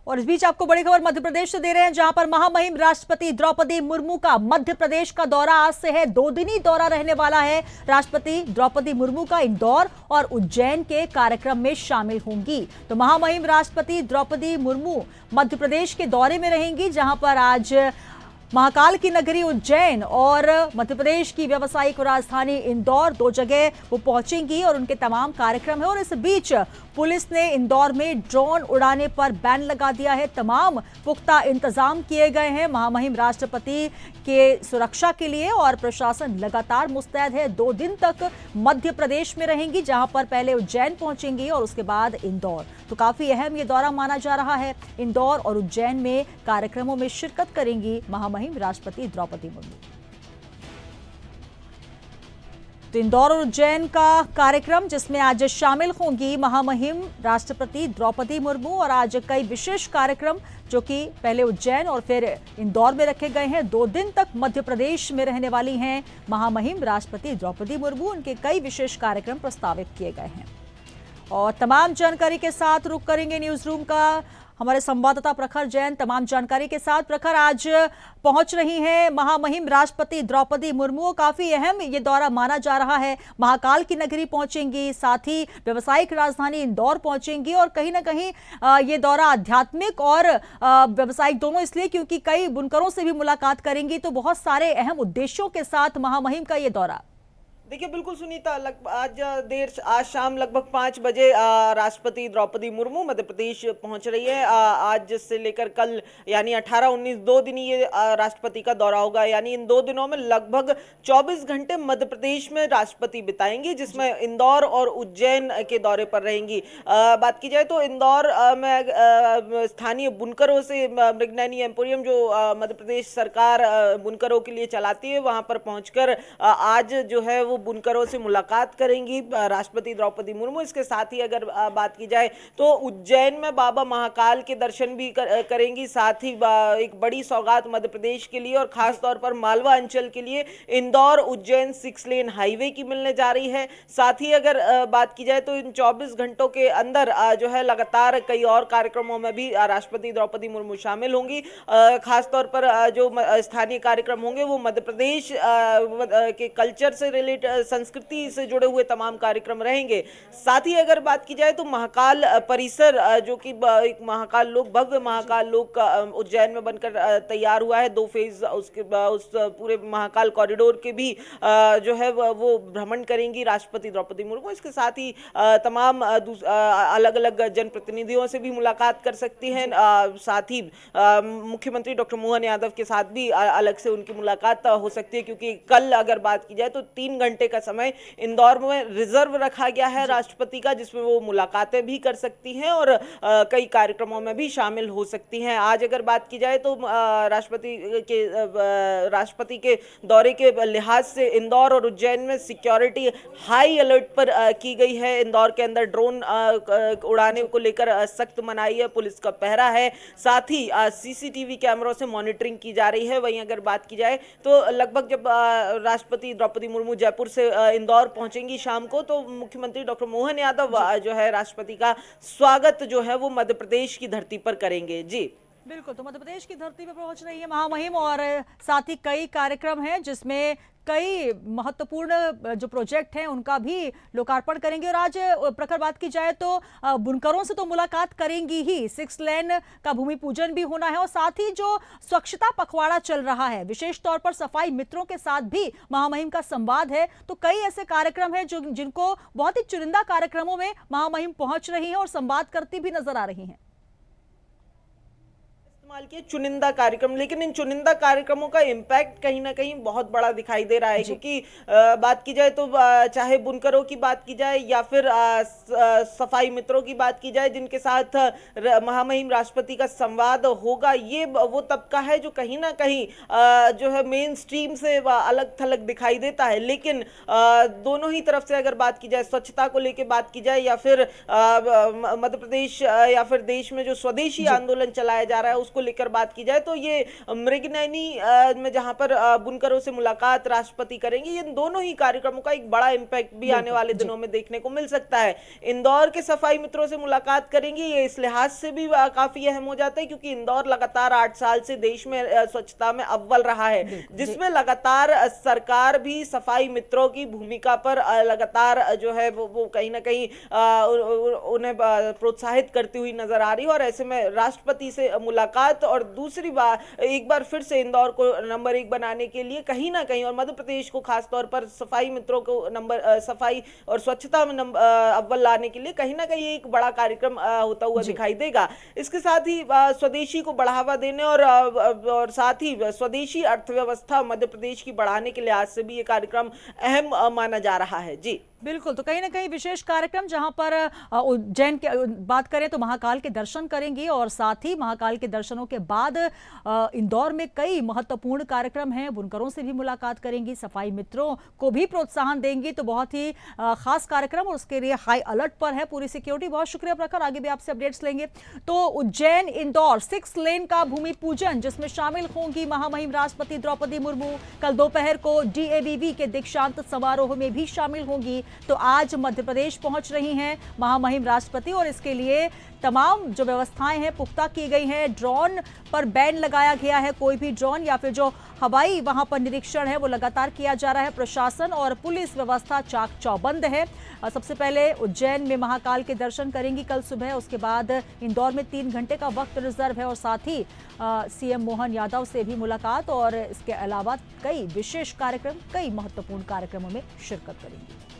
और इस बीच आपको बड़ी खबर मध्य प्रदेश से दे रहे हैं, जहां पर महामहिम राष्ट्रपति द्रौपदी मुर्मू का मध्य प्रदेश का दौरा आज से है। 2 दिनी दौरा रहने वाला है। राष्ट्रपति द्रौपदी मुर्मू का इंदौर और उज्जैन के कार्यक्रम में शामिल होंगी। तो महामहिम राष्ट्रपति द्रौपदी मुर्मू मध्य प्रदेश के दौरे में रहेंगी, जहां पर आज महाकाल की नगरी उज्जैन और मध्य प्रदेश की व्यावसायिक राजधानी इंदौर, 2 जगह वो पहुंचेंगी और उनके तमाम कार्यक्रम है। और इस बीच पुलिस ने इंदौर में ड्रोन उड़ाने पर बैन लगा दिया है। तमाम पुख्ता इंतजाम किए गए हैं महामहिम राष्ट्रपति के सुरक्षा के लिए और प्रशासन लगातार मुस्तैद है। 2 दिन तक मध्य प्रदेश में रहेंगी, जहां पर पहले उज्जैन पहुंचेंगी और उसके बाद इंदौर। तो काफी अहम ये दौरा माना जा रहा है। इंदौर और उज्जैन में कार्यक्रमों में शिरकत करेंगी महामहिम राष्ट्रपति द्रौपदी मुर्मू। तो इंदौर और उज्जैन का कार्यक्रम, जिसमें आज शामिल होंगी महामहिम राष्ट्रपति द्रौपदी मुर्मू, और आज कई विशेष कार्यक्रम जो कि पहले उज्जैन और फिर इंदौर में रखे गए हैं। 2 दिन तक मध्य प्रदेश में रहने वाली हैं महामहिम राष्ट्रपति द्रौपदी मुर्मू। उनके कई विशेष कार्यक्रम प्रस्तावित किए गए हैं और तमाम जानकारी के साथ रुख करेंगे न्यूज रूम का हमारे संवाददाता प्रखर जैन। तमाम जानकारी के साथ प्रखर, आज पहुंच रही हैं महामहिम राष्ट्रपति द्रौपदी मुर्मू। काफी अहम ये दौरा माना जा रहा है। महाकाल की नगरी पहुंचेंगी, साथ ही व्यावसायिक राजधानी इंदौर पहुंचेंगी और कहीं ना कहीं ये दौरा आध्यात्मिक और व्यावसायिक दोनों इसलिए क्योंकि कई बुनकरों से भी मुलाकात करेंगी। तो बहुत सारे अहम उद्देश्यों के साथ महामहिम का ये दौरा। देखिए, बिल्कुल सुनीता, आज शाम लगभग 5 बजे राष्ट्रपति द्रौपदी मुर्मू मध्य प्रदेश पहुंच रही है। आज से लेकर कल यानी 18, 19 2 दिन ये राष्ट्रपति का दौरा होगा। यानी इन 2 दिनों में लगभग 24 घंटे मध्य प्रदेश में राष्ट्रपति बिताएंगी, जिसमें इंदौर और उज्जैन के दौरे पर रहेंगी। बात की जाए तो इंदौर में स्थानीय बुनकरों से मृगनयनी एम्पोरियम जो मध्य प्रदेश सरकार बुनकरों के लिए चलाती है, वहां पर पहुंचकर आज जो है वो बुनकरों से मुलाकात करेंगी राष्ट्रपति द्रौपदी मुर्मू। इसके साथ ही अगर बात की जाए तो उज्जैन में बाबा महाकाल के दर्शन भी करेंगी। साथ ही एक बड़ी सौगात मध्य प्रदेश के लिए और खास तौर पर मालवा अंचल के लिए इंदौर उज्जैन 6 लेन हाईवे की मिलने जा रही है। साथ ही अगर बात की जाए तो इन 24 घंटों के अंदर जो है लगातार कई और कार्यक्रमों में भी राष्ट्रपति द्रौपदी मुर्मू शामिल होंगी। खास तौर पर जो स्थानीय कार्यक्रम होंगे वो मध्य प्रदेश के कल्चर से रिलेटेड, संस्कृति से जुड़े हुए तमाम कार्यक्रम रहेंगे। साथ ही अगर बात की जाए तो महाकाल परिसर जो कि एक महाकाल लोक, भव्य महाकाल लोक उज्जैन में बनकर तैयार हुआ है। 2 फेज उसके उस पूरे महाकाल कॉरिडोर के भी जो है वो भ्रमण करेंगी राष्ट्रपति द्रौपदी मुर्मू। इसके साथ ही तमाम अलग अलग जनप्रतिनिधियों से भी मुलाकात कर सकती हैं। साथ ही मुख्यमंत्री डॉक्टर मोहन यादव के साथ भी अलग से उनकी मुलाकात हो सकती है, क्योंकि कल अगर बात की जाए तो 3 घंटे का समय इंदौर में रिजर्व रखा गया है राष्ट्रपति का, जिसमें वो मुलाकातें भी कर सकती हैं और कई कार्यक्रमों में भी शामिल हो सकती हैं। आज अगर बात की जाए तो राष्ट्रपति के दौरे के लिहाज से इंदौर और उज्जैन में सिक्योरिटी हाई अलर्ट पर की गई है। इंदौर के अंदर ड्रोन उड़ाने को लेकर सख्त मनाही है, पुलिस का पहरा है। साथ ही सीसीटीवी कैमरों से मॉनिटरिंग की जा रही है। वहीं अगर बात की जाए तो लगभग जब राष्ट्रपति द्रौपदी मुर्मू जयपुर से इंदौर पहुंचेंगी शाम को, तो मुख्यमंत्री डॉक्टर मोहन यादव जो है राष्ट्रपति का स्वागत जो है वो मध्य प्रदेश की धरती पर करेंगे। जी बिल्कुल, तो मध्य प्रदेश की धरती पर पहुंच रही है महामहिम और साथ ही कई कार्यक्रम हैं, जिसमें कई महत्वपूर्ण जो प्रोजेक्ट हैं उनका भी लोकार्पण करेंगे। और आज प्रखर बात की जाए तो बुनकरों से तो मुलाकात करेंगी ही, 6 लेन का भूमि पूजन भी होना है और साथ ही जो स्वच्छता पखवाड़ा चल रहा है, विशेष तौर पर सफाई मित्रों के साथ भी महामहिम का संवाद है। तो कई ऐसे कार्यक्रम हैं जिनको बहुत ही चुनिंदा कार्यक्रमों में महामहिम पहुंच रही है और संवाद करती भी नजर आ रही हैं। के चुनिंदा कार्यक्रम, लेकिन इन चुनिंदा कार्यक्रमों का इम्पैक्ट कहीं ना कहीं बहुत बड़ा दिखाई दे रहा है, क्योंकि बात की जाए तो चाहे बुनकरों की बात की जाए या फिर सफाई मित्रों की बात की जाए जिनके साथ महामहिम राष्ट्रपति का संवाद होगा, ये वो तबका है जो कहीं ना कहीं जो है मेन स्ट्रीम से अलग थलग दिखाई देता है। लेकिन दोनों ही तरफ से अगर बात की जाए, स्वच्छता को लेकर बात की जाए या फिर मध्य प्रदेश या फिर देश में जो स्वदेशी आंदोलन चलाया जा रहा है उसको लेकर बात की जाए तो ये मृगनयनी में जहां पर बुनकरों से मुलाकात राष्ट्रपति करेंगे, इन दोनों ही कार्यक्रमों का एक बड़ा इम्पैक्ट भी आने वाले दिनों में देखने को मिल सकता है। इंदौर के सफाई मित्रों से मुलाकात करेंगे, ये इस लिहाज से भी काफी अहम हो जाता है क्योंकि इंदौर लगातार 8 साल से देश में स्वच्छता में अव्वल रहा है, जिसमें लगातार सरकार भी सफाई मित्रों की भूमिका पर लगातार जो है वो कहीं ना कहीं उन्हें प्रोत्साहित करती हुई नजर आ रही है। और ऐसे में राष्ट्रपति से मुलाकात और दूसरी बार एक बार फिर से इंदौर को नंबर 1 बनाने के लिए कहीं ना कहीं, और मध्य प्रदेश को खासतौर पर सफाई मित्रों को सफाई और स्वच्छता में अव्वल लाने के लिए कहीं ना कहीं एक बड़ा कार्यक्रम होता हुआ दिखाई देगा। इसके साथ ही स्वदेशी को बढ़ावा देने और साथ ही स्वदेशी अर्थव्यवस्था मध्य प्रदेश की बढ़ाने के लिहाज से भी ये कार्यक्रम अहम माना जा रहा है। जी बिल्कुल, तो कहीं ना कहीं विशेष कार्यक्रम जहां पर उज्जैन की बात करें तो महाकाल के दर्शन करेंगी और साथ ही महाकाल के दर्शनों के बाद इंदौर में कई महत्वपूर्ण कार्यक्रम हैं। बुनकरों से भी मुलाकात करेंगी, सफाई मित्रों को भी प्रोत्साहन देंगी, तो बहुत ही खास कार्यक्रम और उसके लिए हाई अलर्ट पर है पूरी सिक्योरिटी। बहुत शुक्रिया प्रखर, आगे भी आपसे अपडेट्स लेंगे। तो उज्जैन इंदौर 6 लेन का भूमि पूजन जिसमें शामिल होंगी महामहिम राष्ट्रपति द्रौपदी मुर्मू, कल दोपहर को DAVV के दीक्षांत समारोह में भी शामिल होंगी। तो आज मध्य प्रदेश पहुंच रही हैं महामहिम राष्ट्रपति और इसके लिए तमाम जो व्यवस्थाएं हैं पुख्ता की गई हैं। ड्रोन पर बैन लगाया गया है, कोई भी ड्रोन या फिर जो हवाई वहां पर निरीक्षण है वो लगातार किया जा रहा है। प्रशासन और पुलिस व्यवस्था चाक चौबंद है। सबसे पहले उज्जैन में महाकाल के दर्शन करेंगी कल सुबह, उसके बाद इंदौर में 3 घंटे का वक्त रिजर्व है और साथ ही CM मोहन यादव से भी मुलाकात और इसके अलावा कई विशेष कार्यक्रम, कई महत्वपूर्ण कार्यक्रमों में शिरकत करेंगी।